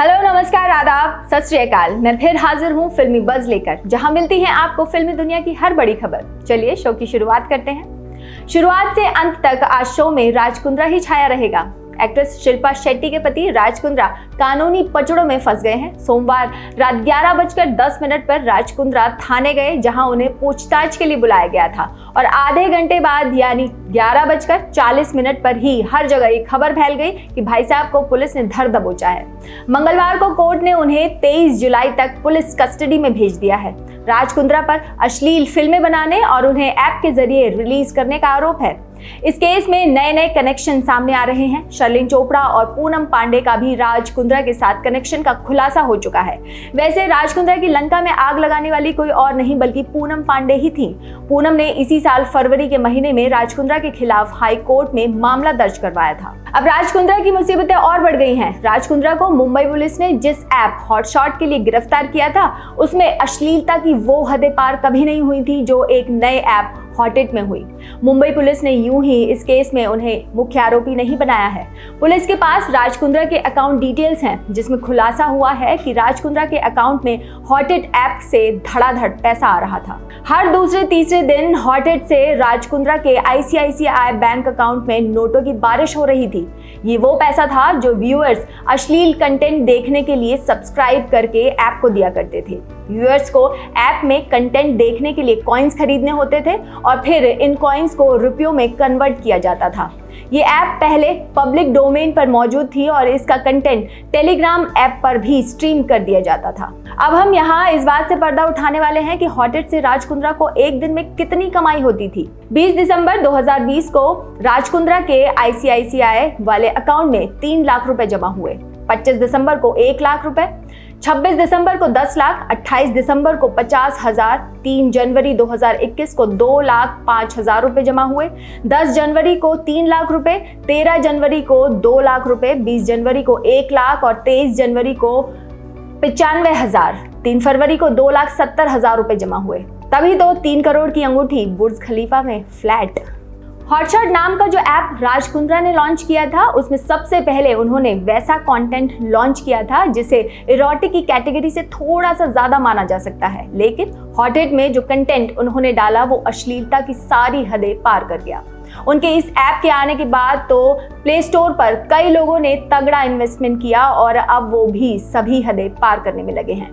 Hello, नमस्कार, आदाब, सत श्री अकाल। मैं फिर हाजिर हूँ फिल्मी बज़ लेकर, जहां मिलती है आपको फिल्मी दुनिया की हर बड़ी खबर। चलिए शो की शुरुआत करते हैं। शुरुआत से अंत तक आज शो में राज कुंद्रा ही छाया रहेगा। एक्ट्रेस शिल्पा शेट्टी के पति राज कुंद्रा कानूनी पचड़ों में फंस गए हैं। सोमवार रात 11:10 पर राज कुंद्रा थाने गए, जहां उन्हें पूछताछ के लिए बुलाया गया था और आधे घंटे बाद यानी 11:40 पर ही हर जगह एक खबर फैल गई कि भाई साहब को पुलिस ने धर दबोचा है। मंगलवार को कोर्ट ने उन्हें 23 जुलाई तक पुलिस कस्टडी में भेज दिया है। राज कुंद्रा पर अश्लील फिल्में बनाने और उन्हें ऐप के जरिए रिलीज करने का आरोप है। इस केस में नए नए कनेक्शन सामने आ रहे हैं। शर्लिन चोपड़ा और पूनम पांडे का भी राज कुंद्रा के साथ कनेक्शन का खुलासा हो चुका है। वैसे राज कुंद्रा की लंका में आग लगाने वाली कोई और नहीं बल्कि पूनम पांडे ही थी। पूनम ने इसी साल फरवरी के महीने में राज कुंद्रा के खिलाफ हाई कोर्ट में मामला दर्ज करवाया था। अब राज कुंद्रा की मुसीबतें और बढ़ गई हैं। राज कुंद्रा को मुंबई पुलिस ने जिस ऐप हॉटशॉट के लिए गिरफ्तार किया था, उसमें अश्लीलता की वो हदें पार कभी नहीं हुई थी जो एक नए ऐप हॉटेट में हुई। मुंबई पुलिस ने यूं ही इस केस में उन्हें मुख्य आरोपी नहीं बनाया है। पुलिस के पास राज कुंद्रा के अकाउंट डिटेल्स हैं, जिसमें खुलासा हुआ है कि राज कुंद्रा के अकाउंट में हॉटेट ऐप से धड़ाधड़ पैसा आ रहा था। हर दूसरे तीसरे दिन हॉटेट से राज कुंद्रा के ICICI बैंक अकाउंट में नोटों की बारिश हो रही थी। ये वो पैसा था जो व्यूअर्स अश्लील कंटेंट देखने के लिए सब्सक्राइब करके ऐप को दिया करते थे। व्यूअर्स को ऐप में कंटेंट देखने के लिए कॉइन्स खरीदने होते थे और फिर इन कॉइन्स को रुपयों में कन्वर्ट किया जाता था। ये ऐप पहले पब्लिक डोमेन पर मौजूद थी और इसका कंटेंट टेलीग्राम ऐप पर भी स्ट्रीम कर दिया जाता था। अब हम यहाँ इस बात से पर्दा उठाने वाले हैं कि हॉटेट से राज कुंद्रा को एक दिन में कितनी कमाई होती थी। 20 दिसंबर 2020 को राज कुंद्रा के ICICI वाले अकाउंट में 3 लाख रुपए जमा हुए। 25 दिसंबर को 1 लाख रुपए, 26 दिसंबर को 10 लाख, 28 दिसंबर को 50,000, 3 जनवरी 2021 को 2,05,000 रुपए जमा हुए, 10 जनवरी को 3 लाख रुपए, 13 जनवरी को 2 लाख रुपए, 20 जनवरी को 1 लाख और 23 जनवरी को 95,000, 3 फरवरी को 2,70,000 रुपए जमा हुए। तभी तो 3 करोड़ की अंगूठी बुर्ज खलीफा में फ्लैट। हॉटशॉट नाम का जो ऐप राज कुंद्रा ने लॉन्च किया था, उसमें सबसे पहले उन्होंने वैसा कंटेंट लॉन्च किया था जिसे इरोटिक की कैटेगरी से थोड़ा सा ज्यादा माना जा सकता है। लेकिन हॉटेट में जो कंटेंट उन्होंने डाला वो अश्लीलता की सारी हदें पार कर गया। उनके इस ऐप के आने के बाद तो प्ले स्टोर पर कई लोगों ने तगड़ा इन्वेस्टमेंट किया और अब वो भी सभी हदें पार करने में लगे हैं।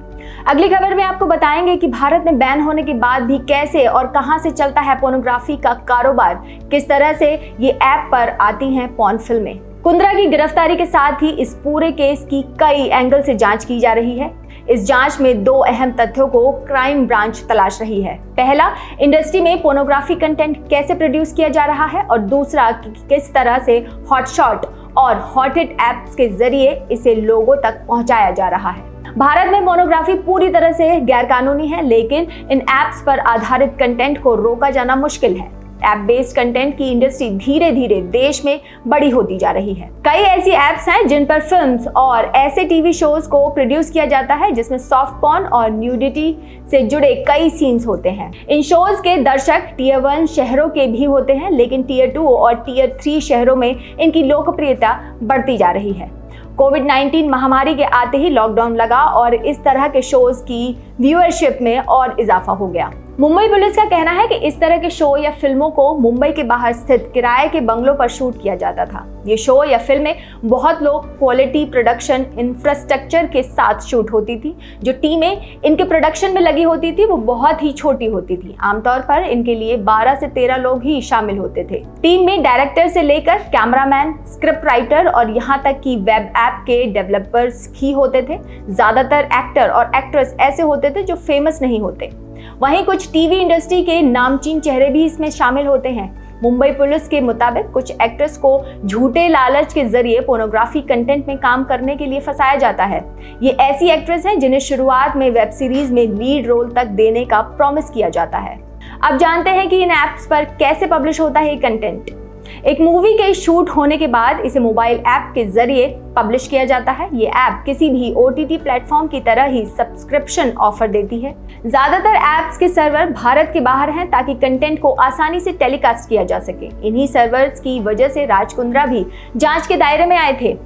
अगली खबर में आपको बताएंगे कि भारत में बैन होने के बाद भी कैसे और कहां से चलता है पोर्नोग्राफी का कारोबार, किस तरह से ये ऐप पर आती हैं पॉर्न फिल्में। कुंद्रा की गिरफ्तारी के साथ ही इस पूरे केस की कई एंगल से जांच की जा रही है। इस जांच में 2 अहम तथ्यों को क्राइम ब्रांच तलाश रही है। पहला, इंडस्ट्री में पोर्नोग्राफी कंटेंट कैसे प्रोड्यूस किया जा रहा है और दूसरा, किस तरह से हॉटशॉट और हॉटेट ऐप्स के जरिए इसे लोगों तक पहुंचाया जा रहा है। भारत में पोर्नोग्राफी पूरी तरह से गैरकानूनी है, लेकिन इन ऐप्स पर आधारित कंटेंट को रोका जाना मुश्किल है। ऐप बेस्ड कंटेंट की इंडस्ट्री धीरे धीरे देश में बड़ी होती जा रही है। कई ऐसी ऐप्स हैं जिन पर फिल्म्स और ऐसे टीवी शोज को प्रोड्यूस किया जाता है जिसमें सॉफ्ट पॉर्न और न्यूडिटी से जुड़े कई सीन्स होते हैं। इन शोज के दर्शक टियर 1 शहरों के भी होते हैं, लेकिन टियर 2 और टियर 3 शहरों में इनकी लोकप्रियता बढ़ती जा रही है। कोविड-19 महामारी के आते ही लॉकडाउन लगा और इस तरह के शोज की व्यूअरशिप में और इजाफा हो गया। मुंबई पुलिस का कहना है कि इस तरह के शो या फिल्मों को मुंबई के बाहर स्थित किराए के बंगलों पर शूट किया जाता था। ये शो या फिल्में बहुत लो क्वालिटी प्रोडक्शन इंफ्रास्ट्रक्चर के साथ शूट होती थी। जो टीमें इनके प्रोडक्शन में लगी होती थी वो बहुत ही छोटी होती थी। आमतौर पर इनके लिए 12 से 13 लोग ही शामिल होते थे। टीम में डायरेक्टर से लेकर कैमरामैन, स्क्रिप्ट राइटर और यहाँ तक कि वेब ऐप के डेवलपर्स ही होते थे। ज्यादातर एक्टर और एक्ट्रेस ऐसे होते थे जो फेमस नहीं होते। वहीं कुछ टीवी इंडस्ट्री के नामचीन चेहरे भी इसमें शामिल होते हैं। मुंबई पुलिस के मुताबिक कुछ एक्ट्रेस को झूठे लालच के जरिए पोर्नोग्राफी कंटेंट में काम करने के लिए फंसाया जाता है। ये ऐसी एक्ट्रेस हैं जिन्हें शुरुआत में वेब सीरीज में लीड रोल तक देने का प्रॉमिस किया जाता है। अब जानते हैं कि इन ऐप्स पर कैसे पब्लिश होता है ये कंटेंट। एक मूवी के शूट होने के बाद इसे मोबाइल ऐप के जरिए पब्लिश किया जाता है। ये ऐप किसी भी OTT प्लेटफॉर्म की तरह ही सब्सक्रिप्शन ऑफर देती है। ज्यादातर ऐप्स के सर्वर भारत के बाहर हैं ताकि कंटेंट को आसानी से टेलीकास्ट किया जा सके। इन्हीं सर्वर्स की वजह से राज कुंद्रा भी जांच के दायरे में आए थे।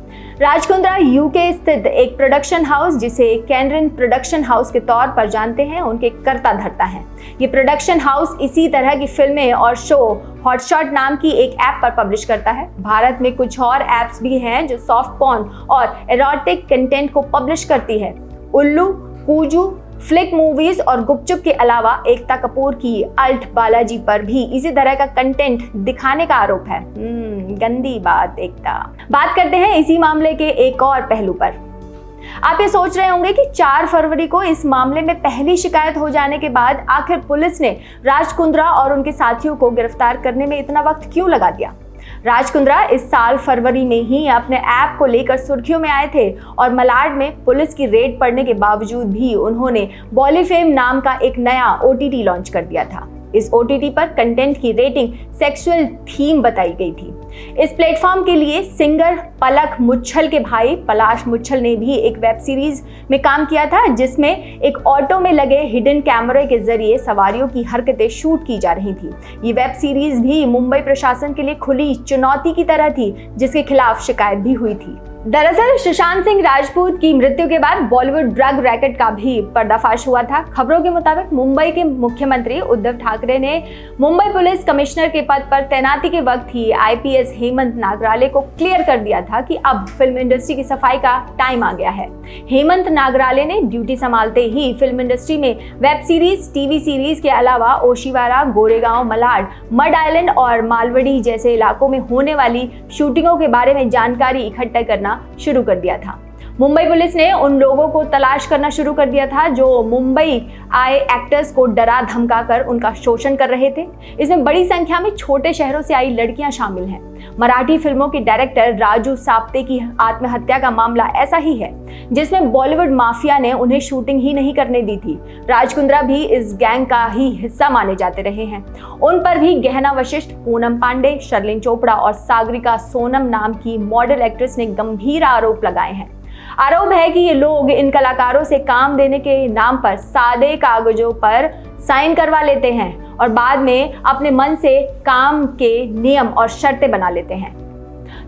राज कुंद्रा यूके स्थित एक प्रोडक्शन हाउस जिसे कैनरिन प्रोडक्शन हाउस के तौर पर जानते हैं उनके कर्ता धर्ता हैं। ये प्रोडक्शन हाउस इसी तरह की फिल्में और शो हॉटशॉट नाम की एक ऐप पर पब्लिश करता है। भारत में कुछ और ऐप्स भी हैं जो सॉफ्ट पॉर्न और एरोटिक कंटेंट को पब्लिश करती है। उल्लू, कूजू, फ्लिक मूवीज और गुपचुप के अलावा एकता कपूर की अल्ट बालाजी पर भी इसी तरह का कंटेंट दिखाने का आरोप है। गंदी बात एकता। बात करते हैं इसी मामले के एक और पहलू पर। आप ये सोच रहे होंगे कि 4 फरवरी को इस मामले में पहली शिकायत हो जाने के बाद आखिर पुलिस ने राज कुंद्रा और उनके साथियों को गिरफ्तार करने में इतना वक्त क्यों लगा दिया। राज कुंद्रा इस साल फरवरी में ही अपने ऐप को लेकर सुर्खियों में आए थे और मलाड में पुलिस की रेड पड़ने के बावजूद भी उन्होंने बॉलीफेम नाम का एक नया OTT लॉन्च कर दिया था। इस OTT पर कंटेंट की रेटिंग सेक्सुअल थीम बताई गई थी। इस प्लेटफॉर्म के लिए सिंगर पलक मुच्छल के भाई पलाश मुच्छल ने भी एक वेब सीरीज में काम किया था जिसमें एक ऑटो में लगे हिडन कैमरे के जरिए सवारियों की हरकतें शूट की जा रही थी। ये वेब सीरीज भी मुंबई प्रशासन के लिए खुली चुनौती की तरह थी जिसके खिलाफ शिकायत भी हुई थी। दरअसल सुशांत सिंह राजपूत की मृत्यु के बाद बॉलीवुड ड्रग रैकेट का भी पर्दाफाश हुआ था। खबरों के मुताबिक मुंबई के मुख्यमंत्री उद्धव ठाकरे ने मुंबई पुलिस कमिश्नर के पद पर तैनाती के वक्त ही IPS हेमंत नागराले को क्लियर कर दिया था कि अब फिल्म इंडस्ट्री की सफाई का टाइम आ गया है। हेमंत नागराले ने ड्यूटी संभालते ही फिल्म इंडस्ट्री में वेब सीरीज, TV सीरीज के अलावा ओशिवारा, गोरेगांव, मलाड, मड आइलैंड और मालवड़ी जैसे इलाकों में होने वाली शूटिंगों के बारे में जानकारी इकट्ठा करना शुरू कर दिया था। मुंबई पुलिस ने उन लोगों को तलाश करना शुरू कर दिया था जो मुंबई आए एक्टर्स को डरा धमकाकर उनका शोषण कर रहे थे। इसमें बड़ी संख्या में छोटे शहरों से आई लड़कियां शामिल हैं। मराठी फिल्मों के डायरेक्टर राजू साप्ते की आत्महत्या का मामला ऐसा ही है जिसमें बॉलीवुड माफिया ने उन्हें शूटिंग ही नहीं करने दी थी। राज कुंद्रा भी इस गैंग का ही हिस्सा माने जाते रहे हैं। उन पर भी गहना वशिष्ठ, पूनम पांडे, शर्लिन चोपड़ा और सागरिका सोनम नाम की मॉडल एक्ट्रेस ने गंभीर आरोप लगाए हैं। आरोप है कि ये लोग इन कलाकारों से काम देने के नाम पर सादे कागजों पर साइन करवा लेते हैं और बाद में अपने मन से काम के नियम और शर्तें बना लेते हैं।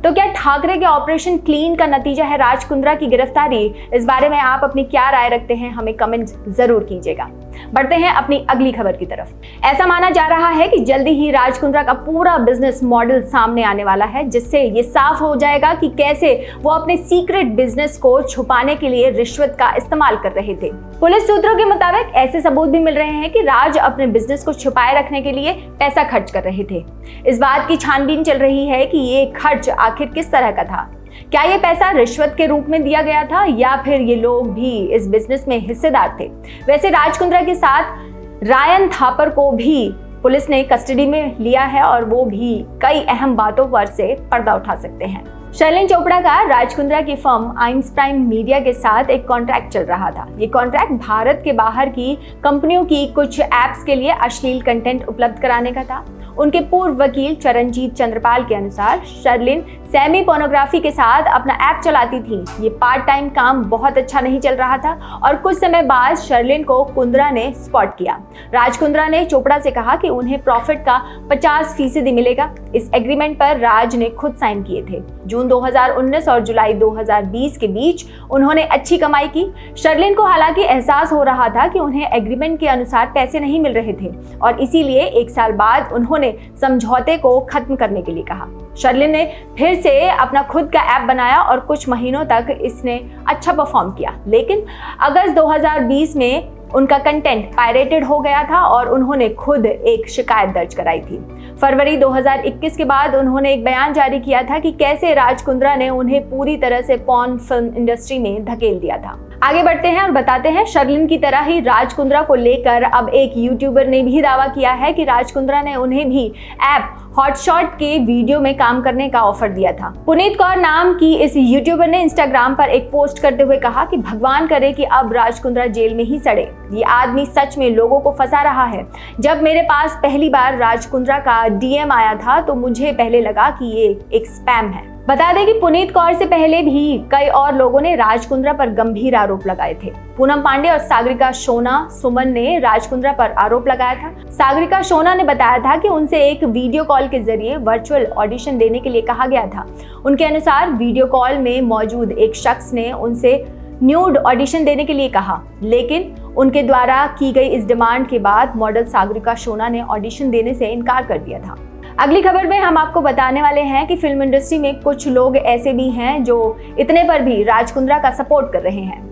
तो क्या ठाकरे के ऑपरेशन क्लीन का नतीजा है राज कुंद्रा की गिरफ्तारी? इस बारे में आप अपनी क्या राय रखते हैं, हमें कमेंट जरूर कीजिएगा। बढ़ते हैं अपनी अगली खबर की तरफ। ऐसा माना जा रहा है कि जल्दी ही राज कुंद्रा का पूरा बिजनेस मॉडल सामने आने वाला है जिससे ये साफ हो जाएगा कि कैसे वो अपने सीक्रेट बिजनेस को छुपाने के लिए रिश्वत का इस्तेमाल कर रहे थे। पुलिस सूत्रों के मुताबिक ऐसे सबूत भी मिल रहे हैं कि राज अपने बिजनेस को छुपाए रखने के लिए पैसा खर्च कर रहे थे। इस बात की छानबीन चल रही है कि ये खर्च आखिर किस तरह का था। क्या ये पैसा रिश्वत के रूप में दिया गया था या फिर ये लोग भी इस बिजनेस में हिस्सेदार थे? वैसे राज कुंद्रा के साथ रायन थापर को भी पुलिस ने कस्टडी में लिया है और वो भी कई अहम बातों पर से पर्दा उठा सकते हैं। शर्लिन चोपड़ा का राज कुंद्रा की फर्म आइम्स प्राइम मीडिया के साथ एक कॉन्ट्रैक्ट चल रहा था। ये कॉन्ट्रैक्ट भारत के बाहर की कंपनियों की कुछ ऐप्स के लिए अश्लील कंटेंट उपलब्ध कराने का था। उनके पूर्व वकील चरणजीत चंद्रपाल के अनुसार शर्लिन सेमी पोर्नोग्राफी के साथ अपना ऐप चलाती थी। ये पार्ट टाइम काम बहुत अच्छा नहीं चल रहा था और कुछ समय बाद शर्लिन को कुंद्रा ने स्पॉट किया। राज कुंद्रा ने चोपड़ा से कहा कि उन्हें प्रॉफिट का 50% मिलेगा। इस एग्रीमेंट पर राज ने खुद साइन किए थे। जून 2019 और जुलाई 2020 के बीच उन्होंने अच्छी कमाई की। शर्लिन को हालांकि एहसास हो रहा था कि उन्हें एग्रीमेंट के अनुसार पैसे नहीं मिल रहे थे और इसीलिए 1 साल बाद उन्होंने समझौते को खत्म करने के लिए कहा। शर्लिन ने फिर से अपना खुद का ऐप बनाया और कुछ महीनों तक इसने अच्छा परफॉर्म किया, लेकिन अगस्त 2020 में उनका कंटेंट पायरेटेड हो गया था और उन्होंने खुद एक शिकायत दर्ज कराई थी। फरवरी 2021 के बाद उन्होंने एक बयान जारी किया था कि कैसे राज कुंद्रा ने उन्हें पूरी तरह से पॉर्न फिल्म इंडस्ट्री में धकेल दिया था। आगे बढ़ते हैं और बताते हैं शर्लिन की तरह ही राज कुंद्रा को लेकर अब एक यूट्यूबर ने भी दावा किया है कि राज कुंद्रा ने उन्हें भी ऐप हॉटशॉट के वीडियो में काम करने का ऑफर दिया था। पुनीत कौर नाम की इस यूट्यूबर ने इंस्टाग्राम पर एक पोस्ट करते हुए कहा कि भगवान करे कि अब राज कुंद्रा जेल में ही सड़े। ये आदमी सच में लोगों को फंसा रहा है। जब मेरे पास पहली बार राज कुंद्रा का DM आया था तो मुझे पहले लगा कि ये एक स्पैम है। बता दें कि पुनीत कौर से पहले भी कई और लोगों ने राज कुंद्रा पर गंभीर आरोप लगाए थे। पूनम पांडे और सागरिका सोना सुमन ने राज कुंद्रा पर आरोप लगाया था। सागरिका सोना ने बताया था कि उनसे एक वीडियो कॉल के जरिए वर्चुअल ऑडिशन देने के लिए कहा गया था। उनके अनुसार वीडियो कॉल में मौजूद एक शख्स ने उनसे न्यूड ऑडिशन देने के लिए कहा, लेकिन उनके द्वारा की गई इस डिमांड के बाद मॉडल सागरिका सोना ने ऑडिशन देने से इनकार कर दिया था। अगली खबर में हम आपको बताने वाले हैं कि फिल्म इंडस्ट्री में कुछ लोग ऐसे भी हैं जो इतने पर भी राज कुंद्रा का सपोर्ट कर रहे हैं।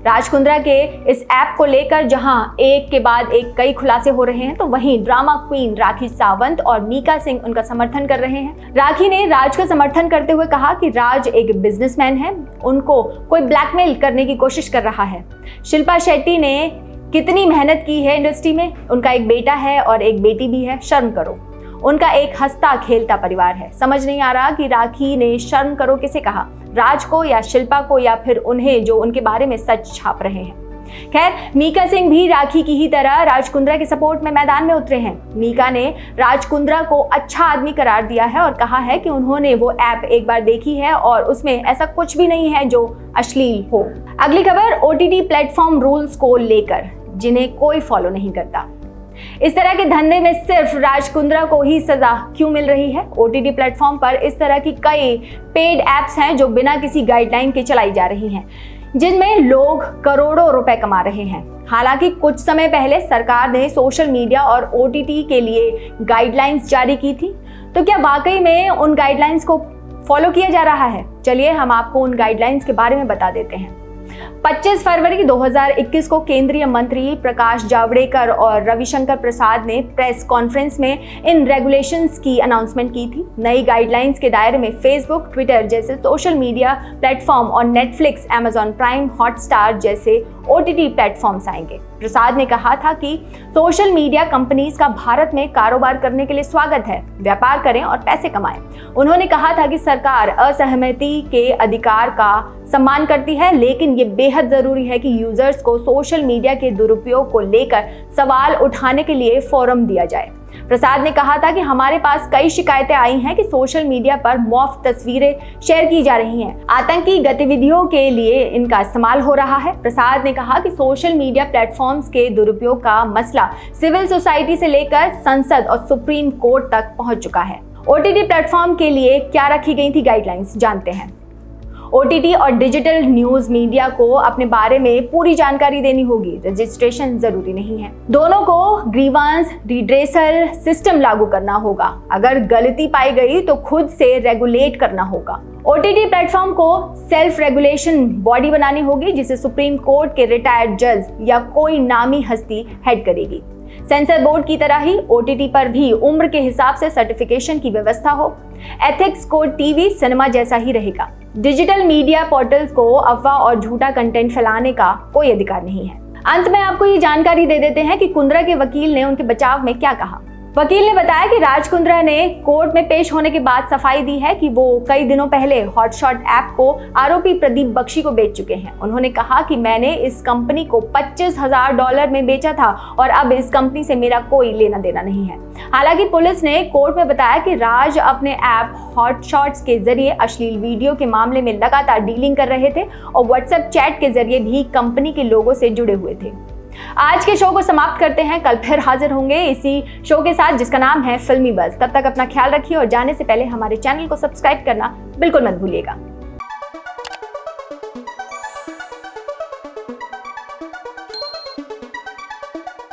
राज कुंद्रा के इस ऐप को लेकर जहां एक के बाद एक कई खुलासे हो रहे हैं, तो वहीं ड्रामा क्वीन राखी सावंत और मीका सिंह उनका समर्थन कर रहे हैं। राखी ने राज का समर्थन करते हुए कहा कि राज एक बिजनेसमैन है, उनको कोई ब्लैकमेल करने की कोशिश कर रहा है। शिल्पा शेट्टी ने कितनी मेहनत की है इंडस्ट्री में, उनका एक बेटा है और एक बेटी भी है, शर्म करो। उनका एक हंसता खेलता परिवार है। समझ नहीं आ रहा कि राखी ने शर्म करो किसे कहा, राज को या शिल्पा को या फिर उन्हें जो उनके बारे में सच छाप रहे हैं। खैर, मीका सिंह भी राखी की ही तरह राज कुंद्रा के सपोर्ट में मैदान में उतरे हैं। मीका ने राज कुंद्रा को अच्छा आदमी करार दिया है और कहा है कि उन्होंने वो ऐप एक बार देखी है और उसमें ऐसा कुछ भी नहीं है जो अश्लील हो। अगली खबर OTT प्लेटफॉर्म रूल्स को लेकर, जिन्हें कोई फॉलो नहीं करता। इस तरह के धंधे में सिर्फ राज कुंद्रा को ही सजा क्यों मिल रही है? OTT प्लेटफॉर्म पर इस तरह की कई पेड एप्स हैं जो बिना किसी गाइडलाइन के चलाई जा रही हैं, जिनमें लोग करोड़ों रुपए कमा रहे हैं। हालांकि कुछ समय पहले सरकार ने सोशल मीडिया और OTT के लिए गाइडलाइंस जारी की थी, तो क्या वाकई में उन गाइडलाइंस को फॉलो किया जा रहा है? चलिए हम आपको उन गाइडलाइंस के बारे में बता देते हैं। 25 फरवरी 2021 को केंद्रीय मंत्री प्रकाश जावड़ेकर और रविशंकर प्रसाद ने प्रेस कॉन्फ्रेंस में इन रेगुलेशंस की अनाउंसमेंट की थी। नई गाइडलाइंस के दायरे में फेसबुक, ट्विटर जैसे सोशल मीडिया प्लेटफॉर्म और नेटफ्लिक्स, अमेजॉन प्राइम, हॉटस्टार जैसे OTT प्लेटफॉर्म्स आएंगे। प्रसाद ने कहा था कि सोशल मीडिया कंपनीज का भारत में कारोबार करने के लिए स्वागत है, व्यापार करें और पैसे कमाएं। उन्होंने कहा था कि सरकार असहमति के अधिकार का सम्मान करती है, लेकिन ये बेहद जरूरी है कि यूजर्स को सोशल मीडिया के दुरुपयोग को लेकर सवाल उठाने के लिए फोरम दिया जाए। प्रसाद ने कहा था कि हमारे पास कई शिकायतें आई हैं कि सोशल मीडिया पर मुफ्त तस्वीरें शेयर की जा रही हैं, आतंकी गतिविधियों के लिए इनका इस्तेमाल हो रहा है। प्रसाद ने कहा कि सोशल मीडिया प्लेटफॉर्म्स के दुरुपयोग का मसला सिविल सोसाइटी से लेकर संसद और सुप्रीम कोर्ट तक पहुंच चुका है। OTT प्लेटफॉर्म के लिए क्या रखी गई थी गाइडलाइंस, जानते हैं। OTT और डिजिटल न्यूज मीडिया को अपने बारे में पूरी जानकारी देनी होगी, रजिस्ट्रेशन जरूरी नहीं है। दोनों को ग्रीवांस रिड्रेसल सिस्टम लागू करना होगा। अगर गलती पाई गई तो खुद से रेगुलेट करना होगा। OTT प्लेटफॉर्म को सेल्फ रेगुलेशन बॉडी बनानी होगी, जिसे सुप्रीम कोर्ट के रिटायर्ड जज या कोई नामी हस्ती हेड करेगी। सेंसर बोर्ड की तरह ही OTT पर भी उम्र के हिसाब से सर्टिफिकेशन की व्यवस्था हो। एथिक्स कोड टीवी सिनेमा जैसा ही रहेगा। डिजिटल मीडिया पोर्टल्स को अफवाह और झूठा कंटेंट फैलाने का कोई अधिकार नहीं है। अंत में आपको ये जानकारी दे देते हैं कि कुंद्रा के वकील ने उनके बचाव में क्या कहा। वकील ने बताया कि राज कुंद्रा ने कोर्ट में पेश होने के बाद सफाई दी है कि वो कई दिनों पहले हॉटशॉट ऐप को आरोपी प्रदीप बख्शी को बेच चुके हैं। उन्होंने कहा कि मैंने इस कंपनी को $25,000 में बेचा था और अब इस कंपनी से मेरा कोई लेना देना नहीं है। हालांकि पुलिस ने कोर्ट में बताया कि राज अपने ऐप हॉटशॉट्स के जरिए अश्लील वीडियो के मामले में लगातार डीलिंग कर रहे थे और व्हाट्सएप चैट के जरिए भी कंपनी के लोगों से जुड़े हुए थे। आज के शो को समाप्त करते हैं, कल फिर हाजिर होंगे इसी शो के साथ जिसका नाम है फिल्मी बज़। तब तक अपना ख्याल रखिए और जाने से पहले हमारे चैनल को सब्सक्राइब करना बिल्कुल मत भूलिएगा।